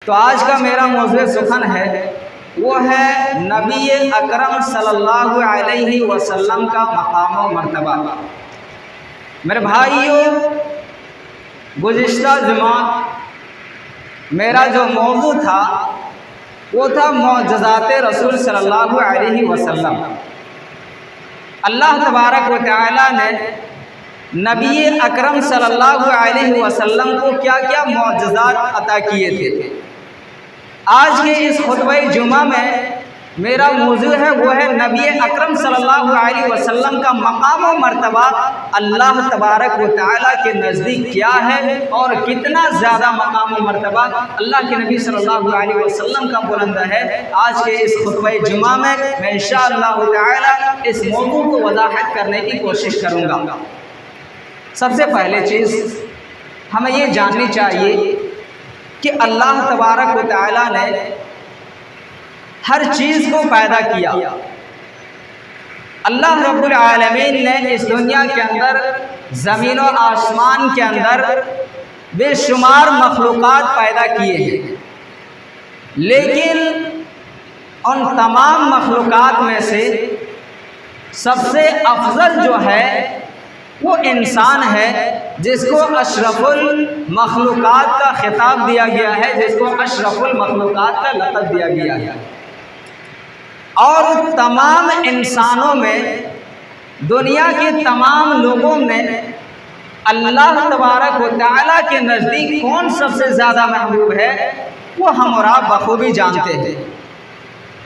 تو آج کا میرا موضوع سخن ہے وہ ہے نبی اکرم صلی اللہ علیہ وسلم کا مقام و مرتبہ۔ میرے بھائیوں، گزشتہ جمعہ میرا جو موضوع تھا وہ تھا معجزات رسول صلی اللہ علیہ وسلم۔ اللہ تبارک و تعالی نے نبی اکرم صلی اللہ علیہ وسلم کو کیا کیا معجزات عطا کیے تھے۔ آج کے اس خطبہ جمعہ میں میرا موضوع ہے وہ ہے نبی اکرم صلی اللہ علیہ وسلم کا مقام و مرتبہ اللہ تبارک و تعالیٰ کے نزدیک کیا ہے اور کتنا زیادہ مقام و مرتبہ اللہ کے نبی صلی اللہ علیہ وسلم کا بلند ہے۔ آج کے اس خطبہ جمعہ میں انشاءاللہ تعالیٰ اس موضوع کو وضاحت کرنے کی کوشش کروں گا۔ سب سے پہلے چیز ہمیں یہ جاننی چاہیے کہ اللہ تبارک و تعالیٰ نے ہر چیز کو پیدا کیا۔ اللہ رب العالمین نے اس دنیا کے اندر زمین و آسمان کے اندر بے شمار مخلوقات پیدا کیے ہیں، لیکن ان تمام مخلوقات میں سے سب سے افضل جو ہے وہ انسان ہے، جس کو اشرف المخلوقات کا خطاب دیا گیا ہے، جس کو اشرف المخلوقات کا لقب دیا گیا ہے۔ اور تمام انسانوں میں، دنیا کے تمام لوگوں میں اللہ تبارک و تعالیٰ کے نزدیک کون سب سے زیادہ محبوب ہے وہ ہم اور آپ بخوبی جانتے ہیں۔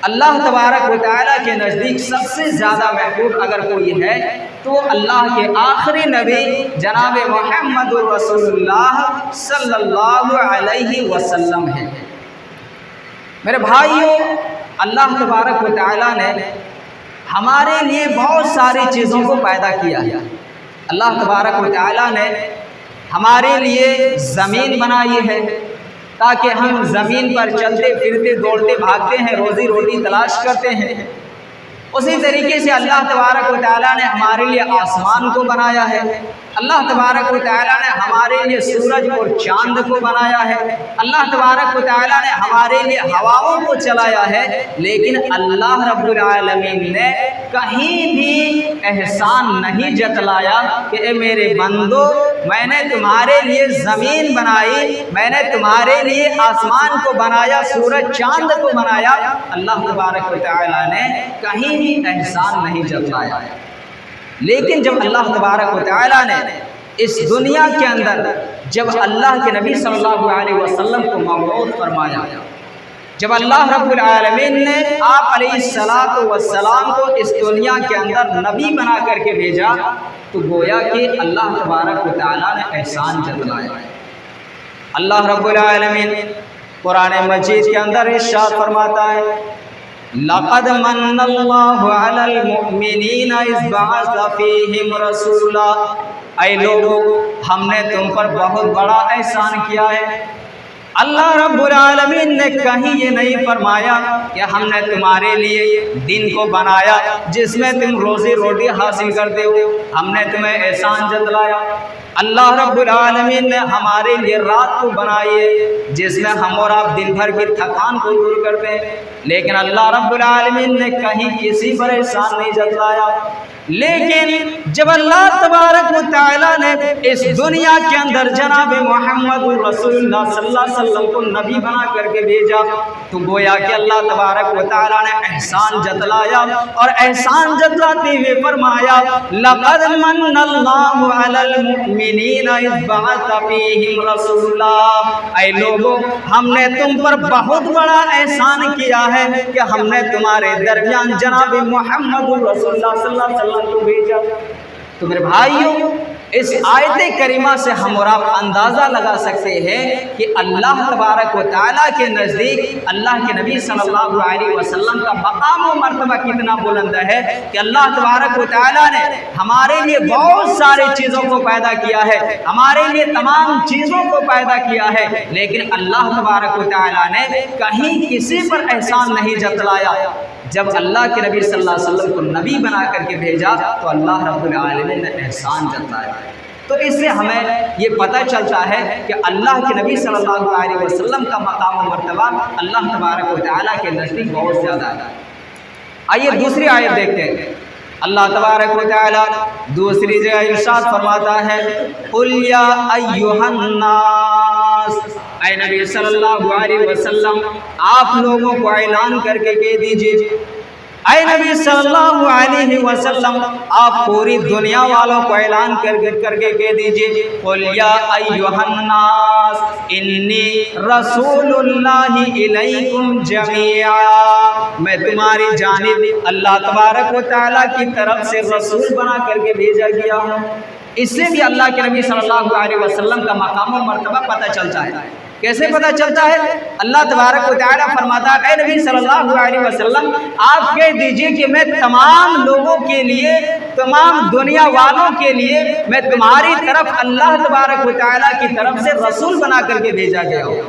اللہ تبارک و تعالیٰ کے نزدیک سب سے زیادہ محبوب اگر کوئی ہے تو اللہ کے آخری نبی جناب محمد رسول اللہ صلی اللہ علیہ وسلم ہے۔ میرے بھائیوں، اللہ تبارک و تعالیٰ نے ہمارے لیے بہت ساری چیزوں کو پیدا کیا ہے۔ اللہ تبارک و تعالیٰ نے ہمارے لیے زمین بنائی ہے تاکہ ہم زمین پر چلتے پھرتے دوڑتے بھاگتے ہیں، روزی روٹی تلاش کرتے ہیں۔ اسی طریقے سے اللہ تبارک و تعالیٰ نے ہمارے لیے آسمان کو بنایا ہے۔ اللہ تبارک و تعالیٰ نے ہمارے لیے سورج اور چاند کو بنایا ہے۔ اللہ تبارک و تعالیٰ نے ہمارے لیے ہواؤں کو چلایا ہے۔ لیکن اللہ رب العالمین نے کہیں بھی احسان نہیں جتلایا کہ اے میرے بندو، میں نے تمہارے لیے زمین بنائی، میں نے تمہارے لیے آسمان کو بنایا، سورج چاند کو بنایا۔ اللہ تبارک و تعالیٰ نے کہیں بھی احسان نہیں جتلایا۔ لیکن جب اللہ تبارک و تعالیٰ نے اس دنیا کے اندر جب اللہ کے نبی صلی اللہ علیہ وسلم کو مبعوث فرمایا، جب اللہ رب العالمین نے آپ علیہ السلام کو اس دنیا کے اندر نبی بنا کر کے بھیجا تو گویا کہ اللہ تبارک و تعالیٰ نے احسان جتلایا۔ اللہ رب العالمین قرآن مجید کے اندر ارشاد فرماتا ہے، لقد من اللہ علی المؤمنین اذ بعث فیہم رسولا، اے لوگو ہم نے تم پر بہت بڑا احسان کیا ہے۔ اللہ رب العالمین نے کہیں یہ نہیں فرمایا کہ ہم نے تمہارے لیے دن کو بنایا جس میں تم روزی روٹی حاصل کرتے ہو، ہم نے تمہیں احسان جتلایا۔ اللہ رب العالمین نے ہمارے لیے رات کو بنائی ہے جس میں ہم اور آپ دن بھر کی تھکان کو دور کرتے ہیں، لیکن اللہ رب العالمین نے کہیں کسی پر احسان نہیں جتلایا۔ لیکن جب اللہ تبارک و تعالیٰ نے اس دنیا کے اندر جناب محمد رسول اللہ صلی اللہ علیہ وسلم کو نبی بنا کر کے بھیجا تو گویا کہ اللہ تبارک و تعالیٰ نے احسان جتلایا، اور احسان جتلاتے ہوئے فرمایا، لقد من اللہ علی المؤمنین اذ بعث فیہم رسولا، اے لوگو ہم نے تم پر بہت بڑا احسان کیا ہے کہ ہم نے تمہارے درمیان جناب محمد رسول اللہ صلی اللہ علیہ وسلم کو بھیجا۔ تو میرے بھائیوں، اس آیت کریمہ سے ہم اور آپ اندازہ لگا سکتے ہیں کہ اللہ تبارک و تعالیٰ کے نزدیک اللہ کے نبی صلی اللہ علیہ وسلم کا مقام و مرتبہ کتنا بلند ہے کہ اللہ تبارک و تعالیٰ نے ہمارے لیے بہت ساری چیزوں کو پیدا کیا ہے، ہمارے لیے تمام چیزوں کو پیدا کیا ہے، لیکن اللہ تبارک و تعالیٰ نے کہیں کسی پر احسان نہیں جتلایا۔ جب اللہ کے نبی صلی اللہ علیہ وسلم کو نبی بنا کر کے بھیجا تو اللہ رب العالمین نے احسان جتلایا۔ تو اس سے ہمیں یہ پتہ چلتا ہے کہ اللہ کے نبی صلی اللہ علیہ وسلم کا مقام و مرتبہ اللہ تبارک و تعالیٰ کے نزدیک بہت زیادہ ہے۔ آئیے دوسری آیت دیکھتے ہیں۔ اللہ تبارک و تعالیٰ دوسری جگہ ارشاد فرماتا ہے قُلْ يَا أَيُّهَا النَّاسُ، اے نبی صلی اللہ علیہ وسلم آپ لوگوں کو اعلان کر کے کہہ دیجیے، اے نبی صلی اللہ علیہ وسلم آپ پوری دنیا والوں کو اعلان کر کے کہہ دیجیے قُلْ يَا أَيُّهَا النَّاسُ إِنِّي رَسُولُ اللَّهِ إِلَيْكُمْ جَمِيعًا، میں تمہاری جانب اللہ تبارک و تعالیٰ کی طرف سے رسول بنا کر کے بھیجا گیا ہوں۔ اس سے بھی اللہ کے نبی صلی اللہ علیہ وسلم کا مقام و مرتبہ پتہ چلتا ہے۔ کیسے پتہ چلتا ہے؟ اللہ تبارک و تعالیٰ فرماتا ہے اے نبی صلی اللہ علیہ وسلم آپ کہہ دیجئے کہ میں تمام لوگوں کے لیے، تمام دنیا والوں کے لیے میں تمہاری طرف اللہ تبارک و تعالیٰ کی طرف سے رسول بنا کر کے بھیجا گیا ہوں۔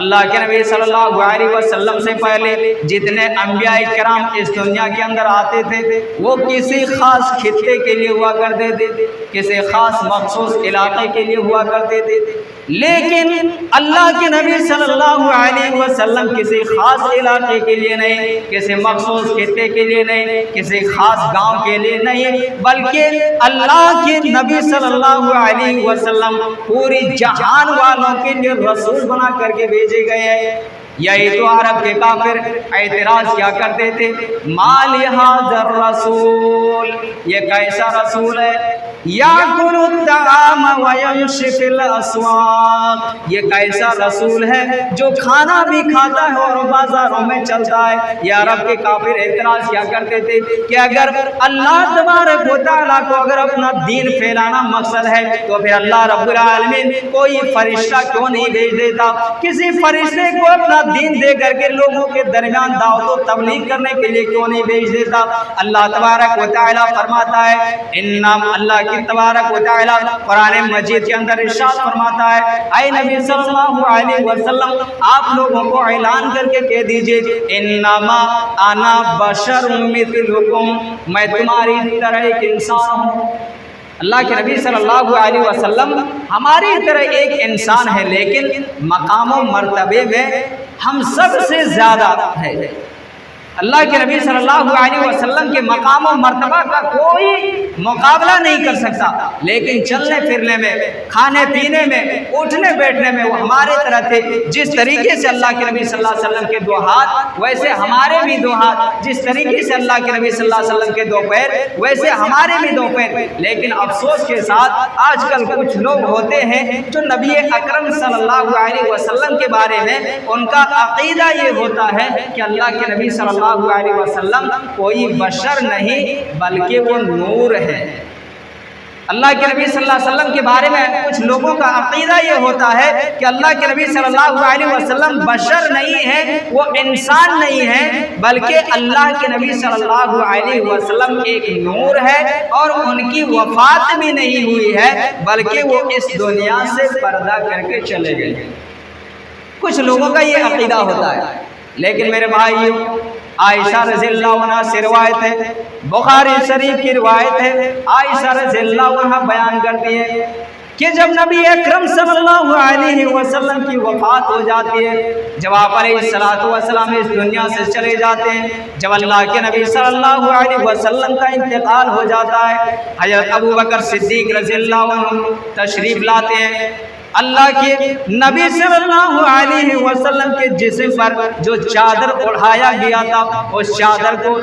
اللہ کے نبی صلی اللہ علیہ وسلم سے پہلے جتنے انبیاء کرام اس دنیا کے اندر آتے تھے وہ کسی خاص خطے کے لیے ہوا کرتے تھے، کسی خاص مخصوص علاقے کے لیے ہوا کرتے تھے، لیکن اللہ کے نبی صلی اللہ علیہ وسلم کسی خاص علاقے کے لیے نہیں، کسی مخصوص خطے کے لیے نہیں، کسی خاص گاؤں کے لیے نہیں، بلکہ اللہ کے نبی صلی اللہ علیہ وسلم پوری جہان والوں کے لیے رسول بنا کر کے بھیجے گئے ہیں۔ یہی تو عرب کے کافر اعتراض کیا کرتے تھے ما لہذا الرسول، یہ کیسا رسول ہے، یاکل الطعام ویمشی فی الاسواق، یہ کیسا رسول ہے جو کھانا بھی کھاتا ہے اور بازاروں میں چلتا ہے۔ یہ عرب کے کافر اعتراض کیا کرتے تھے کہ اگر اللہ تبارک و تعالیٰ کو اگر اپنا دین پھیلانا مقصد ہے تو پھر اللہ رب العالمین کوئی فرشتہ کیوں نہیں بھیج دیتا، کسی فرشتے کو اپنا دین دے کر کے لوگوں کے درمیان دعوت و تبلیغ کرنے کے لیے کیوں نہیں بھیج دیتا۔ اللہ تبارک و تعالیٰ فرماتا ہے اللہ کی تبارک و تعالیٰ قرآن مجید کے اندر ارشاد فرماتا ہے اے نبی صلی اللہ علیہ وسلم آپ لوگوں کو اعلان کر کے کہہ دیجئے انما انا بشر مثلکم، میں تمہاری طرح ایک انسان ہوں۔ اللہ کے نبی صلی اللہ علیہ وسلم ہماری طرح ایک انسان ہے، لیکن مقام و مرتبے میں ہم سب سے زیادہ ہے۔ اللہ کے نبی صلی اللہ علیہ وسلم کے مقام و مرتبہ کا کوئی مقابلہ نہیں کر سکتا، لیکن چلنے پھرنے میں، کھانے پینے میں، اٹھنے بیٹھنے میں وہ ہمارے طرح تھے۔ جس طریقے سے اللہ کے نبی صلی اللہ علیہ وسلم کے دو ہاتھ ویسے ہمارے بھی دو ہاتھ، جس طریقے سے اللہ کے نبی صلی اللہ علیہ وسلم کے دو پیر ویسے ہمارے بھی دو پیر۔ لیکن افسوس کے ساتھ آج کل کچھ لوگ ہوتے ہیں جو نبی اکرم صلی اللہ علیہ وسلم کے بارے میں ان کا عقیدہ یہ ہوتا ہے کہ اللہ کے نبی صلی اللہ علیہ وسلم کوئی بشر نہیں بلکہ وہ نور ہے۔ اللہ کے نبی صلی اللہ علیہ وسلم کے بارے میں کچھ لوگوں کا عقیدہ یہ ہوتا ہے کہ اللہ کے نبی صلی اللہ علیہ وسلم بشر نہیں ہے، وہ انسان نہیں ہے، بلکہ اللہ کے نبی صلی اللہ علیہ وسلم ایک نور ہے اور ان کی وفات بھی نہیں ہوئی ہے بلکہ وہ اس دنیا سے پردہ کر کے چلے گئے۔ کچھ لوگوں کا یہ عقیدہ ہوتا ہے، لیکن میرے بھائیو عائشہ رضی اللہ عنہ سے روایت ہے، بخاری شریف کی روایت ہے، عائشہ رضی اللہ عنہ بیان کرتی ہے کہ جب نبی اکرم صلی اللہ علیہ وسلم کی وفات ہو جاتی ہے، جب آپ علیہ السلام اس دنیا سے چلے جاتے ہیں، جب اللہ کے نبی صلی اللہ علیہ وسلم کا انتقال ہو جاتا ہے، حضرت ابو بکر صدیق رضی اللہ عنہ تشریف لاتے ہیں۔ اللہ کے نبی صلی اللہ علیہ وسلم کے جسم پر جو چادر اڑھایا گیا تھا اس چادر کو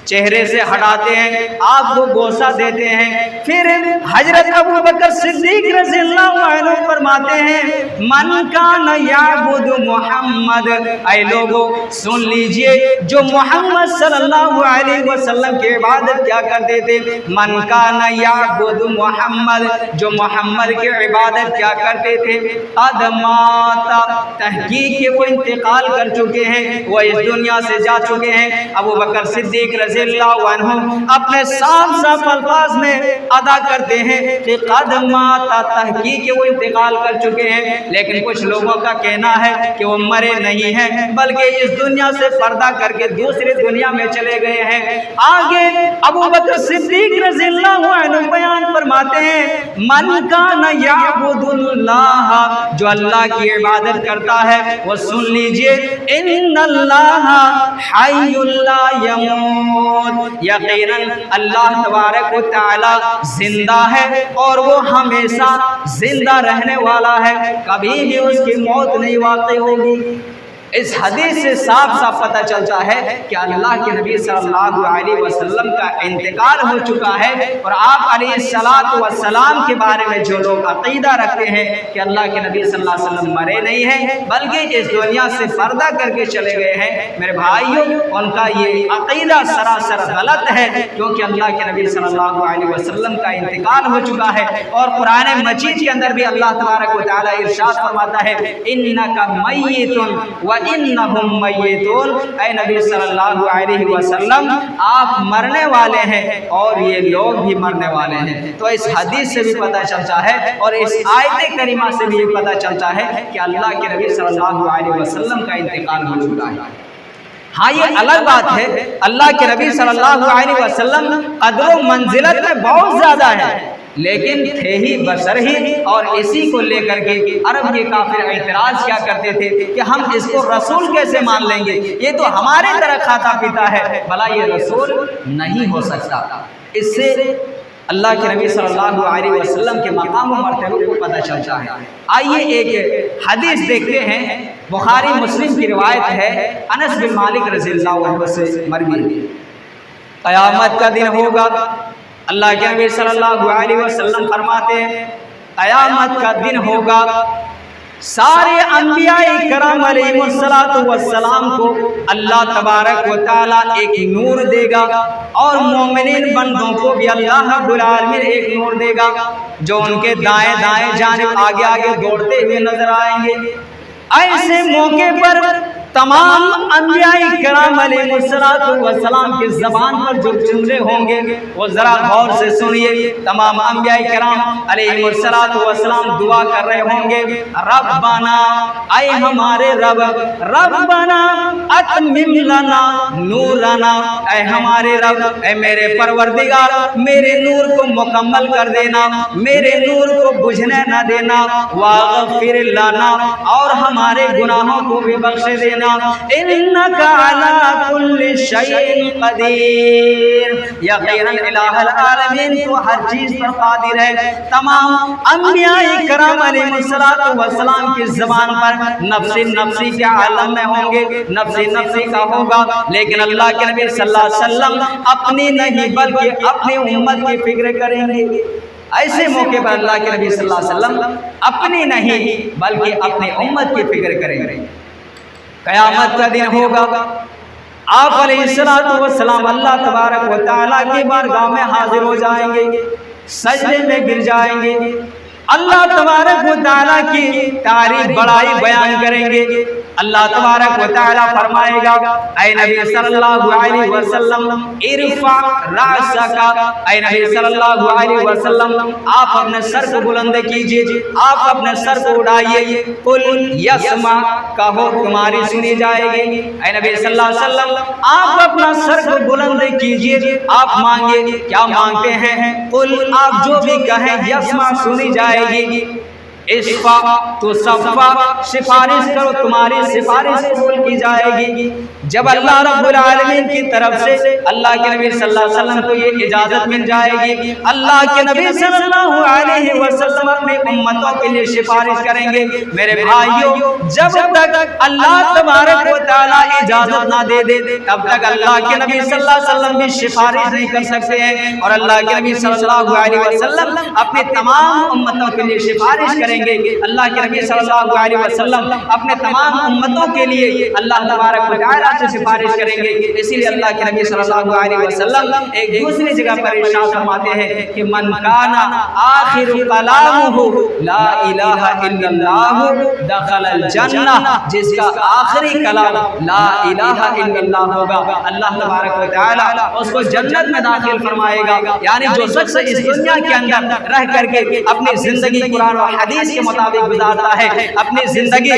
چہرے سے ہٹاتے ہیں، آپ کو بوسہ دیتے ہیں، پھر حضرت ابو بکر صدیق رضی اللہ عنہ فرماتے ہیں من کان یعبد محمد، اے لوگوں سن لیجئے جو محمد صلی اللہ علیہ وسلم کی عبادت کیا کرتے تھے، من کان یعبد محمد، جو محمد کی عبادت کیا کرتے تھے، قد مات، تحقیق کہ وہ انتقال کر چکے ہیں، وہ اس دنیا سے جا چکے ہیں۔ ابو بکر صدیق رضی رضی اللہ عنہ اپنے صاف صاف الفاظ میں ادا کرتے ہیں کہ قد مات، تحقیق وہ انتقال کر چکے ہیں، لیکن کچھ لوگوں کا کہنا ہے کہ وہ مرے نہیں ہیں بلکہ اس دنیا سے پردہ کر کے دوسری دنیا میں چلے گئے ہیں۔ آگے ابو بکر صدیق رضی اللہ عنہ بیان فرماتے ہیں من کان یعبد اللہ، جو اللہ کی عبادت کرتا ہے وہ سن لیجئے ان اللہ حی لا یموت، یقیناً اللہ تبارک و تعالی زندہ ہے اور وہ ہمیشہ زندہ رہنے والا ہے، کبھی بھی اس کی موت نہیں واقع ہوگی۔ اس حدیث سے صاف صاف پتہ چلتا ہے کہ اللہ کے نبی صلی اللہ علیہ وسلم کا انتقال ہو چکا ہے، اور آپ علیہ السلام کے بارے میں جو لوگ عقیدہ رکھتے ہیں کہ اللہ کے نبی صلی اللہ علیہ وسلم مرے نہیں ہیں بلکہ اس دنیا سے پردہ کر کے چلے گئے ہیں، میرے بھائیوں ان کا یہ عقیدہ سراسر غلط ہے، کیونکہ اللہ کے نبی صلی اللہ علیہ وسلم کا انتقال ہو چکا ہے۔ اور قرآن مجید کے اندر بھی اللہ تبارک و تعالیٰ ارشاد فرماتا ہے انک میت وانہم میتون، اے نبی صلی اللہ علیہ وسلم آپ مرنے والے ہیں اور یہ لوگ بھی مرنے والے ہیں۔ تو اس حدیث سے بھی پتہ چلتا ہے اور اس آیت کریمہ سے بھی پتہ چلتا ہے کہ اللہ کے نبی صلی اللہ علیہ وسلم کا انتقال ہو چکا ہے۔ ہاں یہ الگ بات ہے، اللہ کے نبی صلی اللہ علیہ وسلم قدر و منزلت میں بہت زیادہ ہے، لیکن تھے ہی بشر ہی، اور اسی کو لے کر کے عرب کے کافر اعتراض کیا کرتے تھے کہ ہم اس کو رسول کیسے مان لیں گے، یہ تو ہمارے طرح کھاتا پیتا ہے، بھلا یہ رسول نہیں ہو سکتا۔ اس سے اللہ کے نبی صلی اللہ علیہ وسلم کے مقام و مرتبے کو پتہ چلتا ہے۔ آئیے ایک حدیث دیکھتے ہیں، بخاری مسلم کی روایت ہے، انس بن مالک رضی اللہ عنہ سے مروی، قیامت کا دن ہوگا، اللہ کے نبی صلی اللہ علیہ وسلم فرماتے ہیں قیامت کا دن ہوگا، سارے انبیاء کرام علیہ السلام کو اللہ تبارک و تعالیٰ ایک نور دے گا، اور مومنین بندوں کو بھی اللہ رب العالمین ایک نور دے گا، جو ان کے دائیں دائیں جانب آگے آگے دوڑتے ہوئے نظر آئیں گے۔ ایسے موقع پر تمام انبیاء کرام علیہ السلام کی زبان پر جو جملے ہوں گے وہ ذرا غور سے سنیے۔ تمام انبیاء کرام علیہ السلام دعا کر رہے ہوں گے ربنا، اے ہمارے رب، ربنا اتمم لنا نورنا، اے ہمارے رب، اے میرے پروردگار میرے نور کو مکمل کر دینا، میرے نور کو بجھنے نہ دینا، واغفر لنا، اور ہمارے گناہوں کو بھی بخش دینا، انکا علی کل شیء قدیر، یقیناً الہ العالمین تو ہر چیز پر قادر ہے۔ تمام انبیاء کرام علیہ السلام کی زبان پر نفسی نفسی کے عالم میں ہوں گے، نفسی نفسی کا ہوگا، لیکن اللہ کے نبی صلی اللہ علیہ وسلم اپنی نہیں بلکہ اپنی امت کی فکر کریں گے۔ ایسے موقع پر اللہ کے نبی صلی اللہ علیہ وسلم اپنی نہیں بلکہ اپنی امت کی فکر کریں گے۔ قیامت کا دن ہوگا، آپ علیہ السلام اللہ تبارک و تعالیٰ کی بارگاہ میں حاضر ہو جائیں گے، سجدے میں گر جائیں گے، اللہ تبارک و تعالیٰ کی تعریف بڑائی بیان کریں گے۔ اللہ تبارک و تعالیٰ فرمائے گا اے نبی صلی اللہ علیہ وسلم ارفع رأسک، اے نبی صلی اللہ علیہ وسلم آپ اپنے سر کو بلند کیجئے، آپ اپنے سر کو اڑائیے، قل یسمع، کہو تمہاری سنی جائے گی۔ اے نبی صلی اللہ علیہ وسلم آپ اپنا سر کو بلند کیجئے، آپ مانگے، کیا مانگتے ہیں؟ قل، آپ جو بھی کہیں یسمع سنی جائے گی، اشفع تو صفا، سفارش کرو تمہاری سفارش قبول کی جائے گی۔ جب اللہ رب العالمین کی طرف سے اللہ کے نبی صلی اللہ علیہ وسلم کو یہ اجازت مل جائے گی، اللہ کے نبی صلی اللہ علیہ وسلم اپنی امتوں کے لیے سفارش کریں گے۔ میرے بھائیوں، جب تک اللہ تبارک و تعالیٰ اجازت نہ دے دے تب تک اللہ کے نبی صلی اللہ علیہ وسلم بھی سفارش نہیں کر سکتے ہیں، اور اللہ کے نبی صلی اللہ علیہ وسلم اپنی تمام امتوں کے لیے سفارش کریں کریں گے۔ اللہ کے نبی صلی اللہ علیہ وسلم اپنے تمام امتوں کے لیے اللہ تبارک و تعالیٰ سے سفارش کریں گے۔ اسی لیے اللہ کے نبی صلی اللہ علیہ وسلم ایک دوسری جگہ پر ارشاد فرماتے ہیں کہ من کان آخر کلامہ لا الہ الا اللہ دخل الجنہ، جس کا آخری کلام لا الہ الا اللہ ہوگا اللہ تبارک و تعالیٰ اس کو جنت میں داخل فرمائے گا۔ یعنی جو شخص اس دنیا کے اندر رہ کر کے اپنی زندگی قرآن و حدیث کے مطابق گزارتا ہے، اپنی زندگی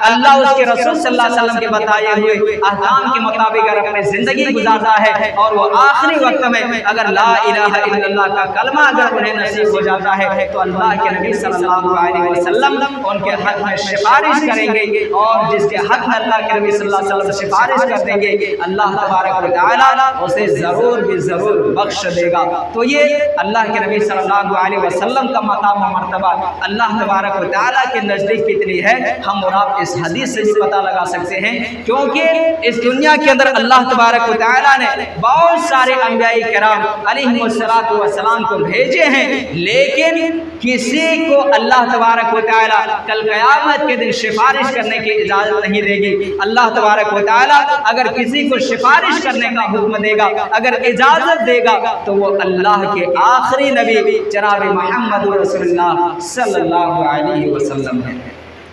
اللہ اس کے رسول صلی اللہ علیہ وسلم کے بتائے ہوئے احکام کے مطابق اگر اپنی زندگی گزارتا ہے اور وہ آخری وقت میں اگر لا الہ الا اللہ کا کلمہ اگر انہیں نصیب ہو جاتا ہے تو اللہ کے نبی صلی اللہ علیہ وسلم ان کے حق میں سفارش کریں گے، اور جس کے حق میں اللہ کے نبی صلی اللہ علیہ وسلم سفارش کر دیں گے اللہ تبارک و تعالیٰ اسے ضرور بھی ضرور بخش دے گا۔ تو یہ اللہ کے نبی صلی اللہ علیہ وسلم کا مقام و مرتبہ اللہ تبارک و تعالیٰ کے نزدیک کتنی ہے ہم اور آپ اس حدیث سے بھی پتہ لگا سکتے ہیں، کیونکہ اس دنیا کے اندر اللہ تبارک و تعالیٰ نے بہت سارے انبیاء کرام علیہ السلام کو بھیجے ہیں، لیکن کسی کو اللہ تبارک و تعالیٰ کل قیامت کے دن سفارش کرنے کی اجازت نہیں دے گی۔ اللہ تبارک و تعالیٰ اگر کسی کو سفارش کرنے کا حکم دے گا، اگر اجازت دے گا، تو وہ اللہ کے آخری نبی جناب محمد رسول اللہ صلی اللہ علیہ وسلم ہے۔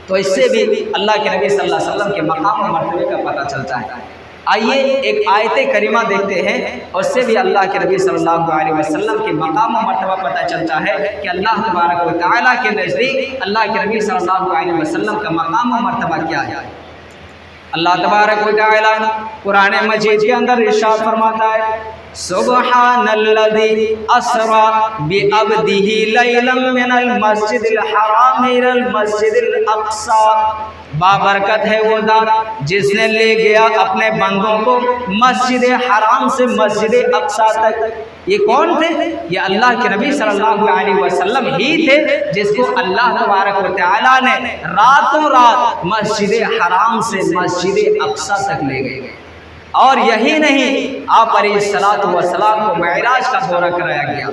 تو اس سے بھی اللہ کے نبی صلی اللہ علیہ وسلم کے مقام و مرتبے کا پتہ چلتا ہے۔ آئیے ایک آیت کریمہ دیکھتے ہیں، اور اس سے بھی اللہ کے نبی صلی اللہ علیہ وسلم کے مقام و مرتبہ پتہ چلتا ہے کہ اللہ تبارک و تعالیٰ کے نزدیک اللہ کے نبی صلی اللہ علیہ وسلم کا مقام و مرتبہ کیا ہے۔ اللہ تبارک و تعالیٰ قرآن مجید کے اندر ارشاد فرماتا ہے سبحان الذی اسری بعبدہ لیلا من المسجد الحرام الی المسجد الاقصی، بابرکت ہے وہ ذات جس نے لے گیا اپنے بندوں کو مسجد حرام سے مسجد اقصی تک۔ یہ کون تھے؟ یہ اللہ کے نبی صلی اللہ علیہ وسلم ہی تھے جس کو اللہ تبارک و تعالیٰ نے راتوں رات مسجد حرام سے مسجد اقصی تک لے گئے۔ اور یہی نہیں، آپ علیہ السلام کو معراج کا دورہ کرایا گیا۔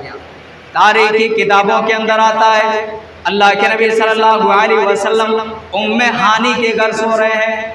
تاریخی کتابوں کے اندر آتا ہے اللہ کے نبی صلی اللہ علیہ وسلم ام ہانی کے گھر سو رہے ہیں،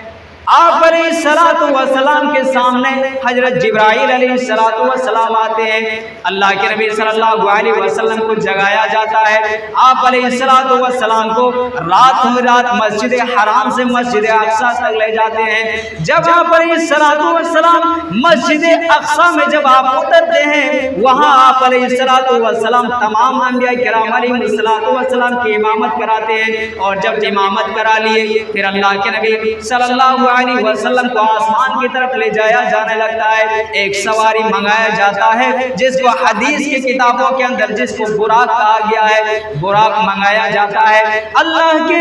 آپ علیہ السلام کے سامنے حضرت جبرائیل علیہ السلام آتے ہیں، اللہ کے نبی صلی اللہ علیہ وسلم کو جگایا جاتا ہے، آپ علیہ السلام کو رات مسجد حرام سے مسجد اقصی تک لے جاتے ہیں۔ جب آپ علیہ السلام مسجد اقصی میں جب آپ اترتے ہیں، وہاں آپ علیہ السلام تمام انبیاء کرام علیہ السلام کی امامت کراتے ہیں، اور جب امامت کرا لیے پھر اللہ کے نبی صلی اللہ علیہ وسلم کو آسمان کی طرف لے جایا جانے لگتا ہے۔ ایک سواری منگایا جاتا ہے جس کو حدیث کی کتابوں کے اندر جس کو براق کہا گیا ہے، براق منگایا جاتا ہے۔ اللہ کے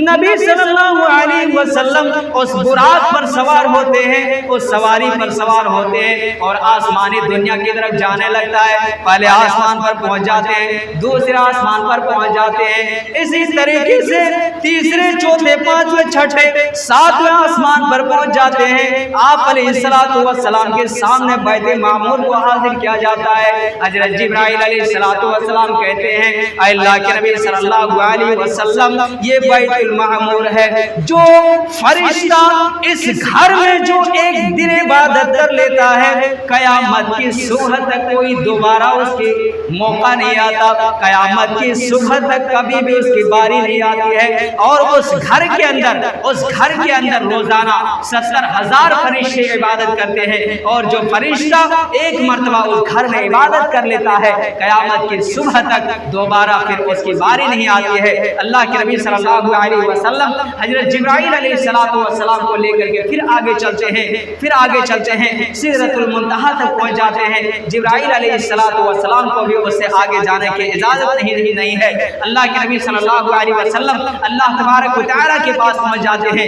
نبی صلی اللہ علیہ وسلم اس براق پر سوار ہوتے ہیں، اس سواری پر سوار ہوتے ہیں اور آسمانی دنیا کی طرف جانے لگتا ہے۔ پہلے آسمان پر پہنچ جاتے ہیں، دوسرے آسمان پر پہنچ جاتے ہیں، اسی طریقے سے تیسرے چوتھے پانچویں چھٹے ساتویں آسمان پر پہنچ جاتے ہیں۔ آپ علیہ السلام کے سامنے بیت معمور کو حاضر کیا جاتا ہے۔ حضرت جبرائیل علیہ السلام کہتے ہیں اے اللہ کے نبی صلی اللہ علیہ وسلم، یہ بیت المعمور ہے، جو فرشتہ اس گھر میں جو ایک دن عبادت کر لیتا ہے قیامت کی صبح تک کوئی دوبارہ اس کے موقع نہیں آتا، قیامت کی صبح تک کبھی بھی اس کی باری نہیں آتی ہے۔ اور اس گھر کے اندر روزانہ 70,000 فرشتے عبادت کرتے ہیں، اور جو فرشتہ ایک مرتبہ اس گھر میں عبادت کر لیتا ہے قیامت کی صبح تک دوبارہ پھر اس کی باری نہیں آتی ہے۔ اللہ کے نبی صلی اللہ علیہ وسلم حضرت جبرائیل علیہ السلام کو لے کر کے پھر آگے چلتے ہیں سدرۃ المنتہا تک پہنچ جاتے ہیں۔ جبرائیل علیہ السلام کو بھی اس سے آگے جانے کی اجازت نہیں ہے۔ اللہ کے نبی صلی اللہ علیہ وسلم اللہ تبارک و تعالیٰ کے پاس پہنچ جاتے ہیں،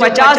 50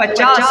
50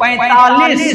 45